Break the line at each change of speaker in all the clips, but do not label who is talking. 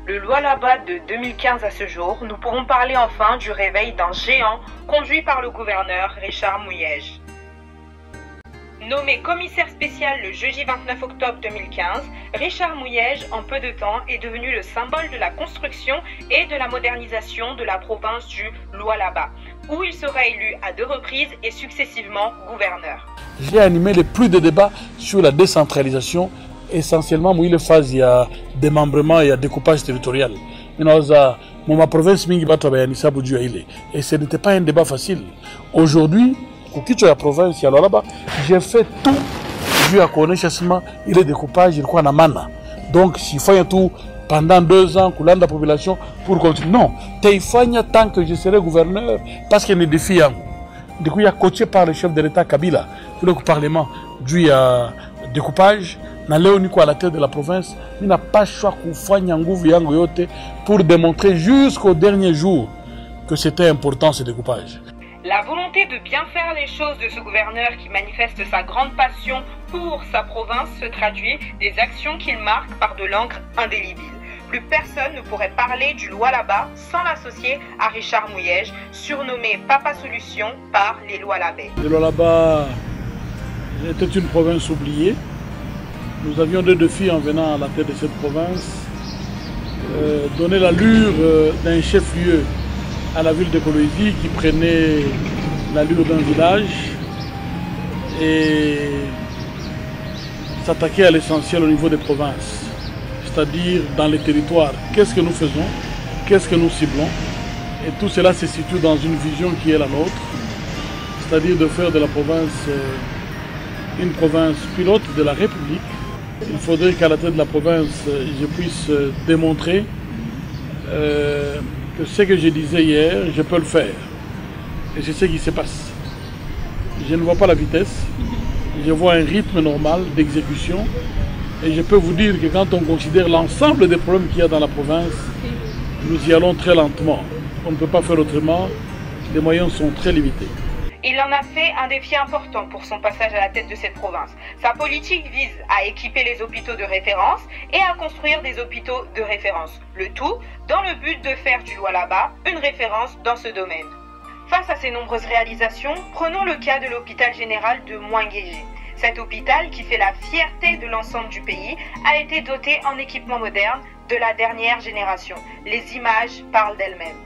Le Lualaba de 2015 à ce jour, nous pourrons parler enfin du réveil d'un géant conduit par le gouverneur Richard Mouyej. Nommé commissaire spécial le jeudi 29 octobre 2015, Richard Mouyej, en peu de temps, est devenu le symbole de la construction et de la modernisation de la province du Lualaba, où il sera élu à 2 reprises et successivement gouverneur.
J'ai animé le plus de débats sur la décentralisation, essentiellement où il y a démembrement et découpage territorial. Ma province et ce n'était pas un débat facile. Aujourd'hui, la province, j'ai fait tout vu à connaître il est découpage, il y a mana. Donc, s'il faut tout pendant 2 ans, coulant la population pour continuer. Non, tant que je serai gouverneur, parce qu'il y a des défis. Du coup, il y a coaché par le chef de l'État Kabila, le Parlement, du découpage. À la tête de la province, il n'a pas choix pour démontrer jusqu'au dernier jour que c'était important ce découpage.
La volonté de bien faire les choses de ce gouverneur qui manifeste sa grande passion pour sa province se traduit des actions qu'il marque par de l'encre indélébile. Plus personne ne pourrait parler du Lualaba sans l'associer à Richard Mouyej, surnommé Papa Solution par les Lualabais.
Le Lualaba était une province oubliée. Nous avions 2 défis en venant à la tête de cette province. Donner l'allure d'un chef-lieu à la ville de Kolwezi qui prenait l'allure d'un village et s'attaquer à l'essentiel au niveau des provinces, c'est-à-dire dans les territoires. Qu'est-ce que nous faisons? Qu'est-ce que nous ciblons? Et tout cela se situe dans une vision qui est la nôtre, c'est-à-dire de faire de la province une province pilote de la République. Il faudrait qu'à la tête de la province, je puisse démontrer que ce que je disais hier, je peux le faire. Et c'est ce qui se passe. Je ne vois pas la vitesse, je vois un rythme normal d'exécution. Et je peux vous dire que quand on considère l'ensemble des problèmes qu'il y a dans la province, nous y allons très lentement. On ne peut pas faire autrement, les moyens sont très limités.
Il en a fait un défi important pour son passage à la tête de cette province. Sa politique vise à équiper les hôpitaux de référence et à construire des hôpitaux de référence. Le tout dans le but de faire du Lualaba une référence dans ce domaine. Face à ces nombreuses réalisations, prenons le cas de l'hôpital général de Mouangéji. Cet hôpital, qui fait la fierté de l'ensemble du pays, a été doté en équipements modernes de la dernière génération. Les images parlent d'elles-mêmes.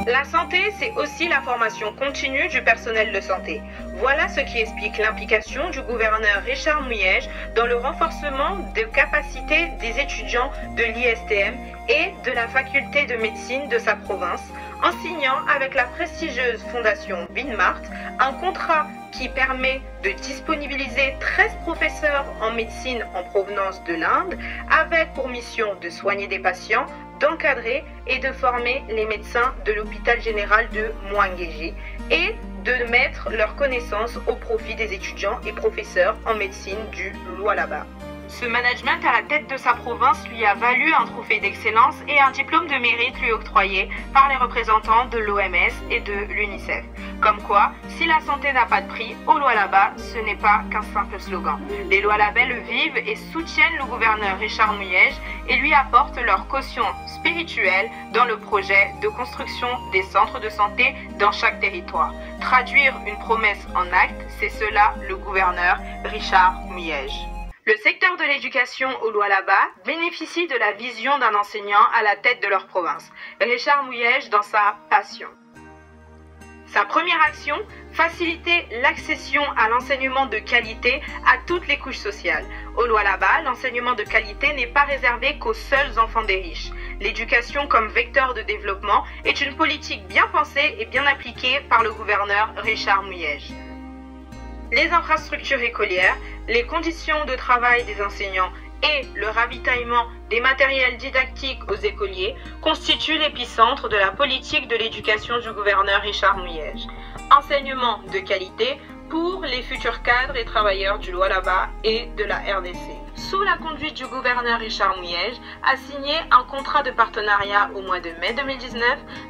La santé, c'est aussi la formation continue du personnel de santé. Voilà ce qui explique l'implication du gouverneur Richard Mouyej dans le renforcement des capacités des étudiants de l'ISTM et de la faculté de médecine de sa province, en signant avec la prestigieuse fondation Binmart un contrat qui permet de disponibiliser 13 professeurs en médecine en provenance de l'Inde, avec pour mission de soigner des patients, d'encadrer et de former les médecins de l'hôpital général de Mouangéji et de mettre leurs connaissances au profit des étudiants et professeurs en médecine du Lualaba. Ce management à la tête de sa province lui a valu un trophée d'excellence et un diplôme de mérite lui octroyé par les représentants de l'OMS et de l'UNICEF. Comme quoi, si la santé n'a pas de prix, au Lualaba, ce n'est pas qu'un simple slogan. Les Lualabais le vivent et soutiennent le gouverneur Richard Mouyej et lui apportent leur caution spirituelle dans le projet de construction des centres de santé dans chaque territoire. Traduire une promesse en acte, c'est cela le gouverneur Richard Mouyej. Le secteur de l'éducation au Lualaba bénéficie de la vision d'un enseignant à la tête de leur province, Richard Mouyej dans sa passion. Sa première action, faciliter l'accession à l'enseignement de qualité à toutes les couches sociales. Au Lualaba, l'enseignement de qualité n'est pas réservé qu'aux seuls enfants des riches. L'éducation comme vecteur de développement est une politique bien pensée et bien appliquée par le gouverneur Richard Mouyej. Les infrastructures écolières, les conditions de travail des enseignants et le ravitaillement des matériels didactiques aux écoliers constituent l'épicentre de la politique de l'éducation du gouverneur Richard Mouyej. Enseignement de qualité pour les futurs cadres et travailleurs du Lualaba et de la RDC. Sous la conduite du gouverneur Richard Mouyej, a signé un contrat de partenariat au mois de mai 2019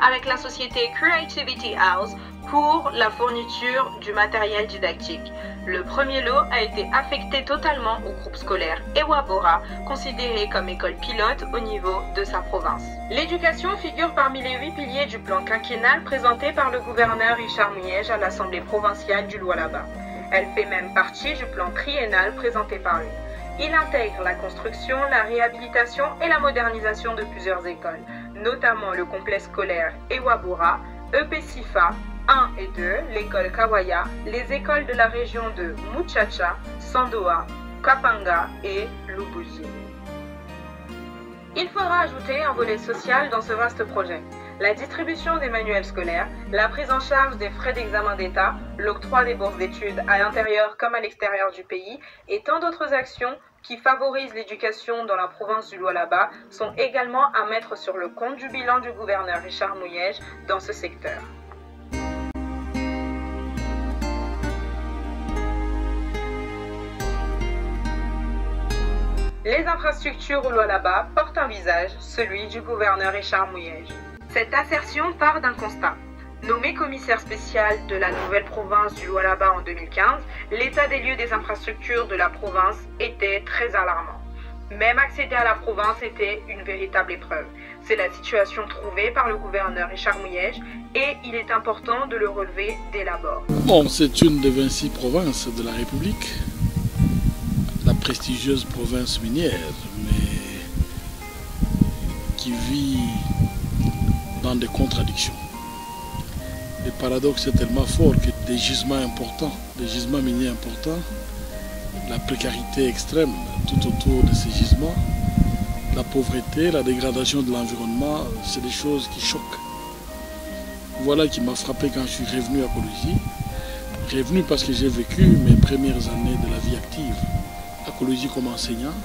avec la société Creativity House pour la fourniture du matériel didactique. Le premier lot a été affecté totalement au groupe scolaire Ewa Bora, considéré comme école pilote au niveau de sa province. L'éducation figure parmi les 8 piliers du plan quinquennal présenté par le gouverneur Richard Muyej à l'Assemblée provinciale du Lualaba. Elle fait même partie du plan triennal présenté par lui. Il intègre la construction, la réhabilitation et la modernisation de plusieurs écoles, notamment le complexe scolaire Ewa Bora, EP-Sifa 1 et 2, l'école Kawaya, les écoles de la région de Muchacha, Sandoa, Kapanga et Lubuji. Il faudra ajouter un volet social dans ce vaste projet. La distribution des manuels scolaires, la prise en charge des frais d'examen d'État, l'octroi des bourses d'études à l'intérieur comme à l'extérieur du pays et tant d'autres actions qui favorisent l'éducation dans la province du Lualaba sont également à mettre sur le compte du bilan du gouverneur Richard Muyej dans ce secteur. Les infrastructures au Lualaba portent un visage, celui du gouverneur Richard Muyej. Cette assertion part d'un constat. Nommé commissaire spécial de la nouvelle province du Lualaba en 2015, l'état des lieux des infrastructures de la province était très alarmant. Même accéder à la province était une véritable épreuve. C'est la situation trouvée par le gouverneur Richard Muyej et il est important de le relever dès l'abord.
Bon, c'est une des 26 provinces de la République, la prestigieuse province minière, mais qui vit dans des contradictions. Le paradoxe est tellement fort que des gisements importants, des gisements miniers importants, la précarité extrême tout autour de ces gisements, la pauvreté, la dégradation de l'environnement, c'est des choses qui choquent. Voilà qui m'a frappé quand je suis revenu à Kolwezi. Revenu parce que j'ai vécu mes premières années de la vie active à Kolwezi comme enseignant.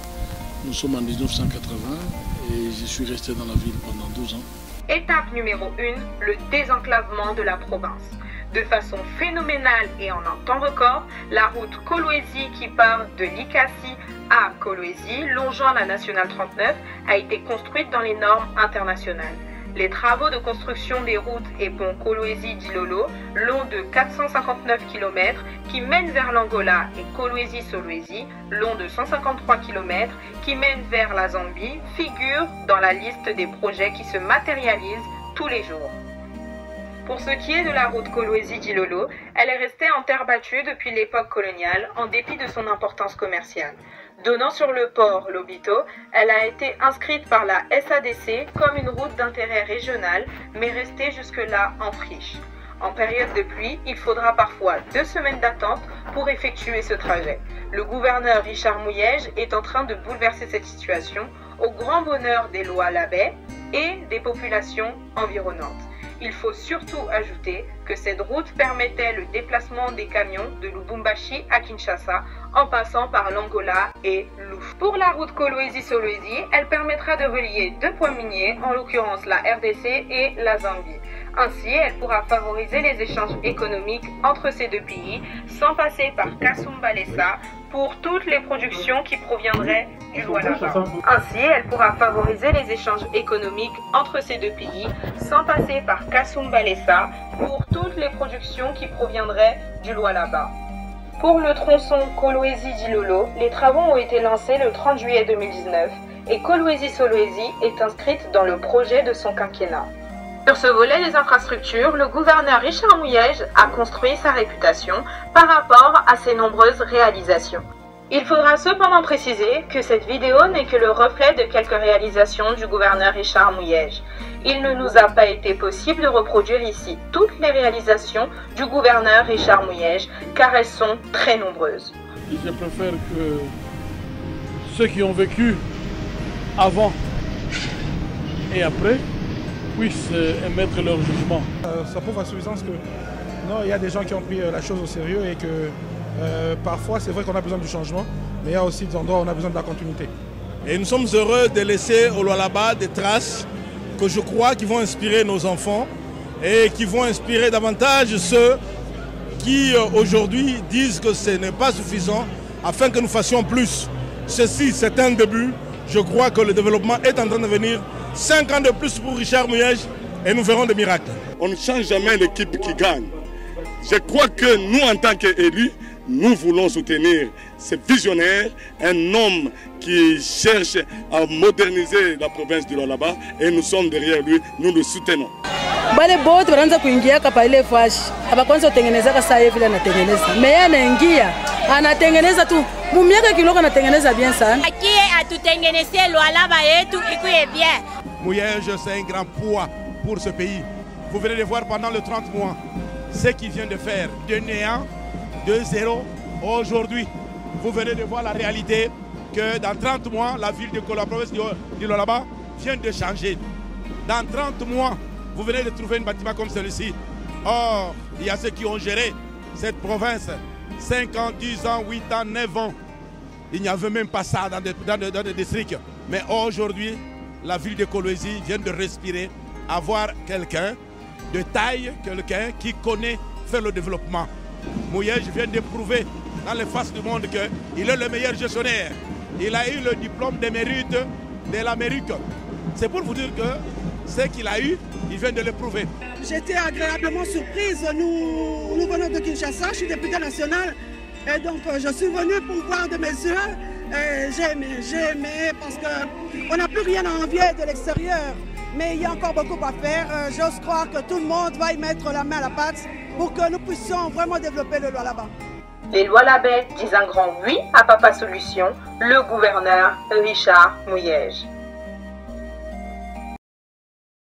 Nous sommes en 1980 et je suis resté dans la ville pendant 12 ans.
Étape numéro 1, le désenclavement de la province. De façon phénoménale et en un temps record, la route Kolwezi qui part de Likasi à Kolwezi, longeant la nationale 39, a été construite dans les normes internationales. Les travaux de construction des routes et ponts Kolwezi-Dilolo, long de 459 km, qui mènent vers l'Angola, et Kolwezi-Solwezi, long de 153 km, qui mènent vers la Zambie, figurent dans la liste des projets qui se matérialisent tous les jours. Pour ce qui est de la route Kolwezi-Dilolo, elle est restée en terre battue depuis l'époque coloniale, en dépit de son importance commerciale. Donnant sur le port Lobito, elle a été inscrite par la SADC comme une route d'intérêt régional, mais restée jusque-là en friche. En période de pluie, il faudra parfois 2 semaines d'attente pour effectuer ce trajet. Le gouverneur Richard Muyej est en train de bouleverser cette situation au grand bonheur des Lualabais et des populations environnantes. Il faut surtout ajouter que cette route permettait le déplacement des camions de Lubumbashi à Kinshasa en passant par l'Angola et Louf. Pour la route Kolwezi-Solwezi, elle permettra de relier 2 points miniers, en l'occurrence la RDC et la Zambie. Ainsi, elle pourra favoriser les échanges économiques entre ces 2 pays sans passer par Kasumbalesa pour toutes les productions qui proviendraient du Lualaba. Ainsi, elle pourra favoriser les échanges économiques entre ces 2 pays sans passer par Kasumbalesa pour toutes les productions qui proviendraient du Lualaba. Pour le tronçon Kolwezi-Dilolo, les travaux ont été lancés le 30 juillet 2019 et Kolwezi-Solwezi est inscrite dans le projet de son quinquennat. Sur ce volet des infrastructures, le gouverneur Richard Muyej a construit sa réputation par rapport à ses nombreuses réalisations. Il faudra cependant préciser que cette vidéo n'est que le reflet de quelques réalisations du gouverneur Richard Muyej. Il ne nous a pas été possible de reproduire ici toutes les réalisations du gouverneur Richard Muyej, car elles sont très nombreuses.
Je préfère que ceux qui ont vécu avant et après puissent émettre leur jugement.
Ça prouve à suffisance que non, il y a des gens qui ont pris la chose au sérieux et que parfois c'est vrai qu'on a besoin du changement, mais il y a aussi des endroits où on a besoin de la continuité.
Et nous sommes heureux de laisser au Lualaba des traces que je crois qui vont inspirer nos enfants et qui vont inspirer davantage ceux qui aujourd'hui disent que ce n'est pas suffisant afin que nous fassions plus. Ceci, c'est un début. Je crois que le développement est en train de venir. 5 ans de plus pour Richard Muyej et nous verrons des miracles.
On ne change jamais l'équipe qui gagne. Je crois que nous, en tant qu'élus, nous voulons soutenir ce visionnaire, un homme qui cherche à moderniser la province du Lualaba et nous sommes derrière lui, nous le soutenons.
Bale bote wanaanza kuingia kapa ile fashi. Abakwanza utengeneza kasa hivi vile anatengeneza. Meya anaingia, anatengeneza tu. Mumiaka kiloko anatengeneza bien sana.
Akie atutengeneze Lualaba yetu ikuye bien.
Mouyej, c'est un grand poids pour ce pays. Vous venez de voir pendant les 30 mois ce qu'il vient de faire de néant, de zéro. Aujourd'hui, vous venez de voir la réalité que dans 30 mois, la ville de la province du Lualaba vient de changer. Dans 30 mois, vous venez de trouver un bâtiment comme celui-ci. Or, il y a ceux qui ont géré cette province 5 ans, 10 ans, 8 ans, 9 ans. Il n'y avait même pas ça dans des districts. Mais aujourd'hui, la ville de Kolwezi vient de respirer, avoir quelqu'un de taille, quelqu'un qui connaît faire le développement. Mouyej vient de prouver dans les faces du monde qu'il est le meilleur gestionnaire. Il a eu le diplôme de mérite de l'Amérique. C'est pour vous dire que ce qu'il a eu, il vient de le prouver.
J'étais agréablement surprise. Nous venons de Kinshasa, je suis députée nationale. Et donc je suis venue pour voir de mes yeux. J'ai aimé parce qu'on n'a plus rien à envier de l'extérieur. Mais il y a encore beaucoup à faire. J'ose croire que tout le monde va y mettre la main à la pâte pour que nous puissions vraiment développer le Lualaba.
Les Lualabais disent un grand oui à Papa Solution, le gouverneur Richard Mouyej.